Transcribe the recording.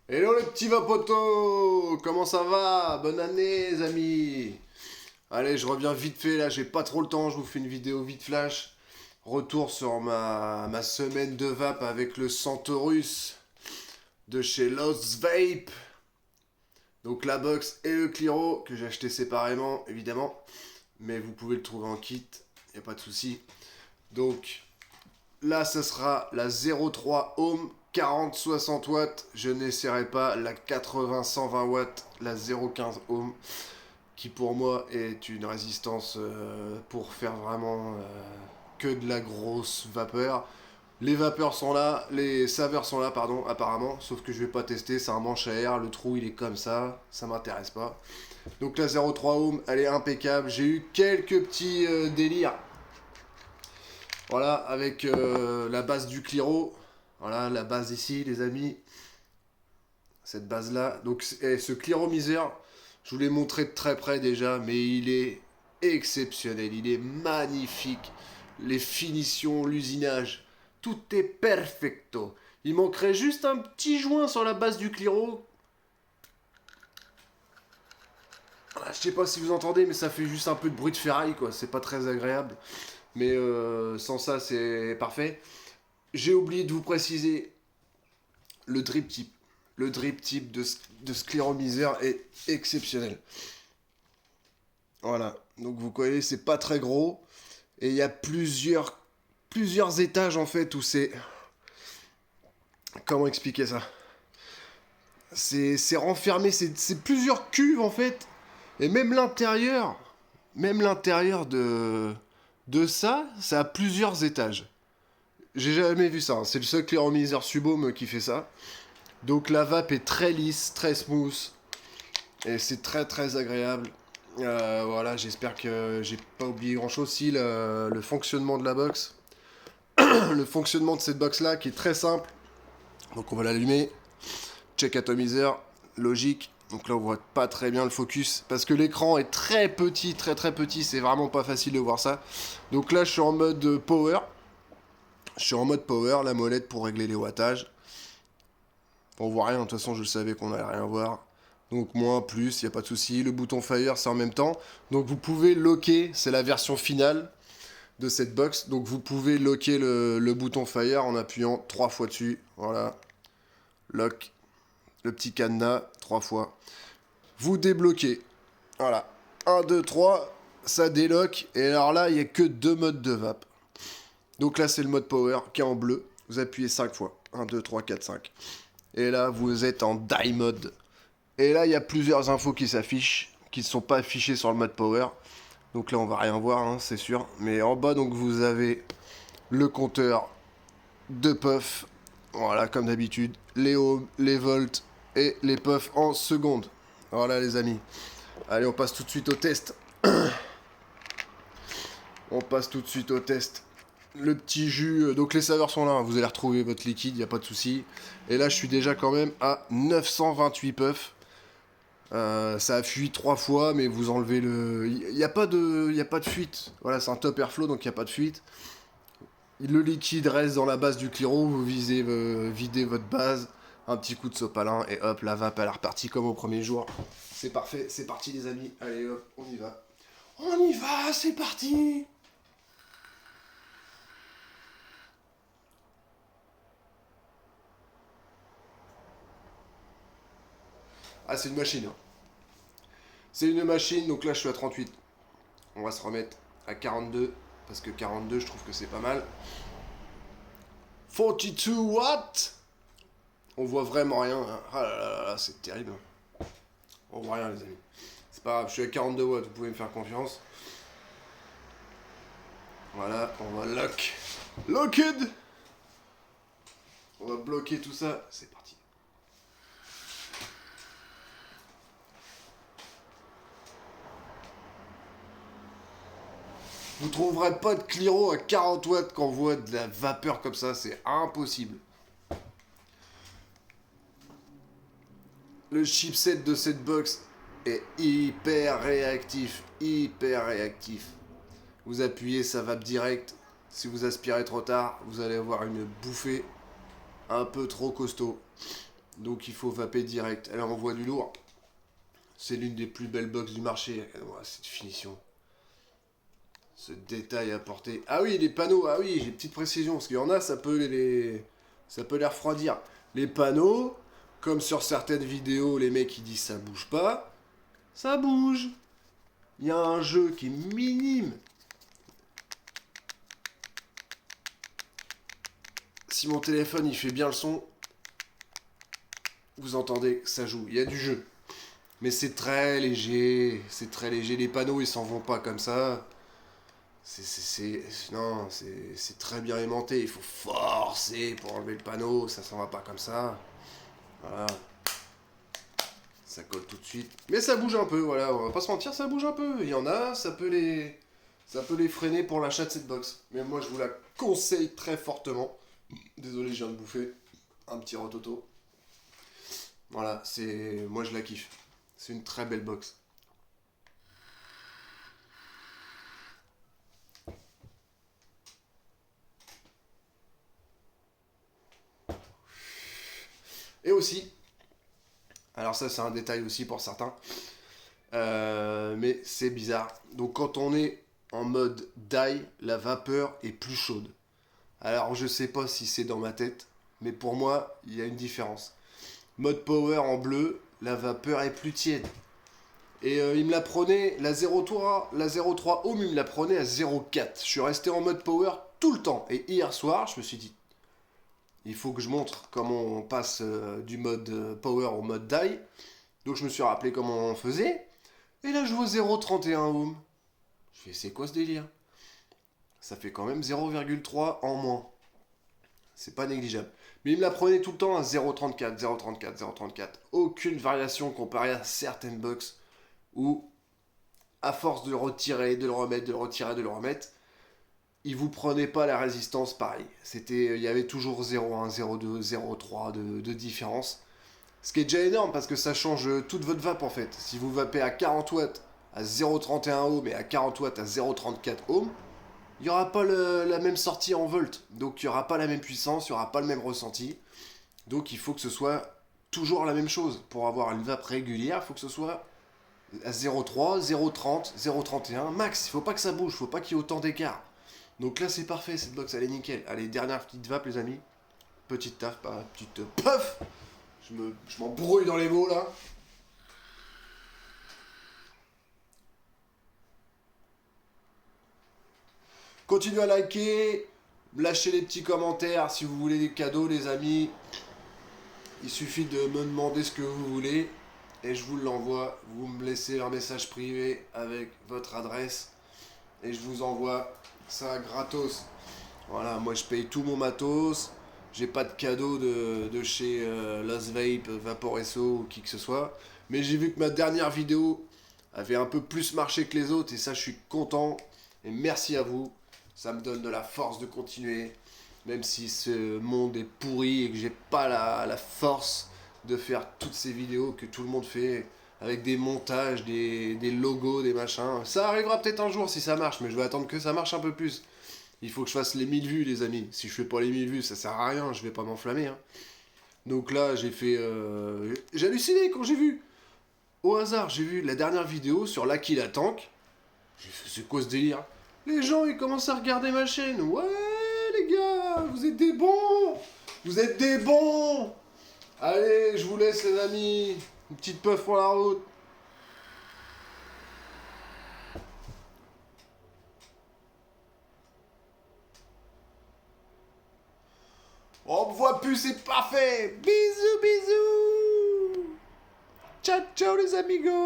Hello les petits vapotos. Comment ça va? Bonne année les amis. Allez, je reviens vite fait là, j'ai pas trop le temps, je vous fais une vidéo vite flash. Retour sur ma semaine de vape avec le Centaurus de chez Lost Vape. Donc la box et le Cliro que j'ai acheté séparément évidemment. Mais vous pouvez le trouver en kit, y a pas de souci. Donc là, ça sera la 0,3 ohm 40-60 watts. Je n'essaierai pas la 80-120 watts, la 0,15 ohm, qui pour moi est une résistance pour faire vraiment que de la grosse vapeur. Les vapeurs sont là, les saveurs sont là, pardon, apparemment. Sauf que je vais pas tester, c'est un manche à air, le trou il est comme ça m'intéresse pas. Donc la 0,3 ohm, elle est impeccable. J'ai eu quelques petits délires. Voilà, avec la base du Cliro. Voilà, la base ici, les amis. Cette base-là. Donc, ce Cliromiseur, je vous l'ai montré de très près déjà, mais il est exceptionnel. Il est magnifique. Les finitions, l'usinage, tout est perfecto. Il manquerait juste un petit joint sur la base du Cliro. Ah, je sais pas si vous entendez, mais ça fait juste un peu de bruit de ferraille, quoi. C'est pas très agréable. Mais sans ça, c'est parfait. J'ai oublié de vous préciser le drip tip. Le drip tip de scléromiseur est exceptionnel. Voilà. Donc vous voyez, c'est pas très gros. Et il y a plusieurs étages en fait où c'est... Comment expliquer ça? C'est renfermé, c'est plusieurs cuves en fait. Et même l'intérieur de ça, ça a plusieurs étages. J'ai jamais vu ça, hein. C'est le seul cléromiseur Subhome qui fait ça. Donc la vape est très lisse, très smooth. Et c'est très très agréable. Voilà, j'espère que j'ai pas oublié grand chose. Si, le fonctionnement de la box. Le fonctionnement de cette box là qui est très simple. Donc on va l'allumer. Check atomiseur, logique. Donc là on voit pas très bien le focus. Parce que l'écran est très petit, très très petit. C'est vraiment pas facile de voir ça. Donc là je suis en mode power. Je suis en mode power, la molette pour régler les wattages. On voit rien, de toute façon je savais qu'on allait rien voir. Donc moins, plus, il n'y a pas de souci. Le bouton Fire, c'est en même temps. Donc vous pouvez locker, c'est la version finale de cette box. Donc vous pouvez locker le bouton Fire en appuyant 3 fois dessus. Voilà, lock, le petit cadenas, 3 fois. Vous débloquez. Voilà, un 2 3 ça déloque. Et alors là, il n'y a que 2 modes de vape. Donc là, c'est le mode Power qui est en bleu. Vous appuyez 5 fois. Un 2 3 4 5. Et là, vous êtes en die mode. Et là, il y a plusieurs infos qui s'affichent, qui ne sont pas affichées sur le mode power. Donc là, on va rien voir, hein, c'est sûr. Mais en bas, donc, vous avez le compteur de puff. Voilà, comme d'habitude. Les ohms, les volts et les puffs en secondes. Voilà, les amis. Allez, on passe tout de suite au test. On passe tout de suite au test. Le petit jus, donc les saveurs sont là, hein, vous allez retrouver votre liquide, il n'y a pas de souci. Et là, je suis déjà quand même à 928 puffs. Ça a fui 3 fois, mais vous enlevez le... Il n'y a pas de fuite. Voilà, c'est un top airflow, donc il n'y a pas de fuite. Le liquide reste dans la base du Cliro, vous videz votre base, un petit coup de sopalin, et hop, la vape, elle est repartie comme au premier jour. C'est parfait, c'est parti les amis. Allez hop, on y va. On y va, c'est parti. Ah, c'est une machine, hein. C'est une machine, donc là je suis à 38. On va se remettre à 42, parce que 42, je trouve que c'est pas mal. 42 watts. On voit vraiment rien, hein. Ah là là là, c'est terrible. On voit rien les amis. C'est pas grave, je suis à 42 watts, vous pouvez me faire confiance. Voilà, on va lock. Locked. On va bloquer tout ça, c'est parti. Vous trouverez pas de Cliro à 40 watts quand on voit de la vapeur comme ça, c'est impossible. Le chipset de cette box est hyper réactif, hyper réactif. Vous appuyez, ça vape direct. Si vous aspirez trop tard, vous allez avoir une bouffée un peu trop costaud. Donc il faut vaper direct. Elle envoie du lourd. C'est l'une des plus belles box du marché. Regardez-moi cette finition. Ce détail apporté. Ah oui, les panneaux. Ah oui, j'ai une petite précision. Parce qu'il y en a, ça peut ça peut les refroidir. Les panneaux, comme sur certaines vidéos, les mecs ils disent ça bouge pas. Ça bouge. Il y a un jeu qui est minime. Si mon téléphone il fait bien le son, vous entendez que ça joue. Il y a du jeu. Mais c'est très léger. C'est très léger. Les panneaux ils s'en vont pas comme ça. Non, c'est très bien aimanté. Il faut forcer pour enlever le panneau. Ça s'en va pas comme ça. Voilà. Ça colle tout de suite. Mais ça bouge un peu, voilà. On va pas se mentir, ça bouge un peu. Il y en a, ça peut les freiner pour l'achat de cette box. Mais moi, je vous la conseille très fortement. Désolé, je viens de bouffer un petit rototo. Voilà, moi, je la kiffe. C'est une très belle box. Et aussi, alors ça c'est un détail aussi pour certains, mais c'est bizarre. Donc quand on est en mode die, la vapeur est plus chaude. Alors je sais pas si c'est dans ma tête, mais pour moi il y a une différence. Mode power en bleu, la vapeur est plus tiède. Et il me la prenait, la 0.3 ohm, il me la prenait à 0.4. Je suis resté en mode power tout le temps. Et hier soir, je me suis dit, il faut que je montre comment on passe du mode power au mode die. Donc je me suis rappelé comment on faisait. Et là je vois 0,31 ohm. Je fais c'est quoi ce délire? Ça fait quand même 0,3 en moins. C'est pas négligeable. Mais il me la prenait tout le temps à 0,34, 0,34, 0,34. Aucune variation comparée à certaines box où, à force de le retirer, de le remettre, de le retirer, de le remettre, il vous prenait pas la résistance pareil. Il y avait toujours 0,1, 0,2, 0,3 de différence. Ce qui est déjà énorme parce que ça change toute votre vape en fait. Si vous vapez à 40 watts à 0,31 ohm et à 40 watts à 0,34 ohm, il n'y aura pas la même sortie en volts. Donc il n'y aura pas la même puissance, il n'y aura pas le même ressenti. Donc il faut que ce soit toujours la même chose. Pour avoir une vape régulière, il faut que ce soit à 0,3, 0,30, 0,31 max. Il ne faut pas que ça bouge, il ne faut pas qu'il y ait autant d'écart. Donc là c'est parfait, cette box elle est nickel. Allez, dernière petite vape les amis. Petite taf, pas petite puff. Je m'embrouille dans les mots là. Continuez à liker, lâchez les petits commentaires si vous voulez des cadeaux les amis. Il suffit de me demander ce que vous voulez et je vous l'envoie. Vous me laissez un message privé avec votre adresse et je vous envoie ça gratos. Voilà, moi je paye tout mon matos. J'ai pas de cadeau de chez Lost Vape, Vaporesso ou qui que ce soit. Mais j'ai vu que ma dernière vidéo avait un peu plus marché que les autres et ça je suis content. Et merci à vous. Ça me donne de la force de continuer. Même si ce monde est pourri et que j'ai pas la force de faire toutes ces vidéos que tout le monde fait. Avec des montages, des logos, des machins. Ça arrivera peut-être un jour si ça marche, mais je vais attendre que ça marche un peu plus. Il faut que je fasse les 1000 vues, les amis. Si je fais pas les 1000 vues, ça sert à rien, je vais pas m'enflammer. Hein. Donc là, j'ai fait. J'ai halluciné quand j'ai vu. Au hasard, j'ai vu la dernière vidéo sur Lucky la Tank. J'ai fait, c'est quoi ce délire? Les gens, ils commencent à regarder ma chaîne. Ouais, les gars, vous êtes des bons. Vous êtes des bons. Allez, je vous laisse, les amis. Une petite puff pour la route. On me voit plus, c'est parfait. Bisous, bisous. Ciao, ciao, les amigos.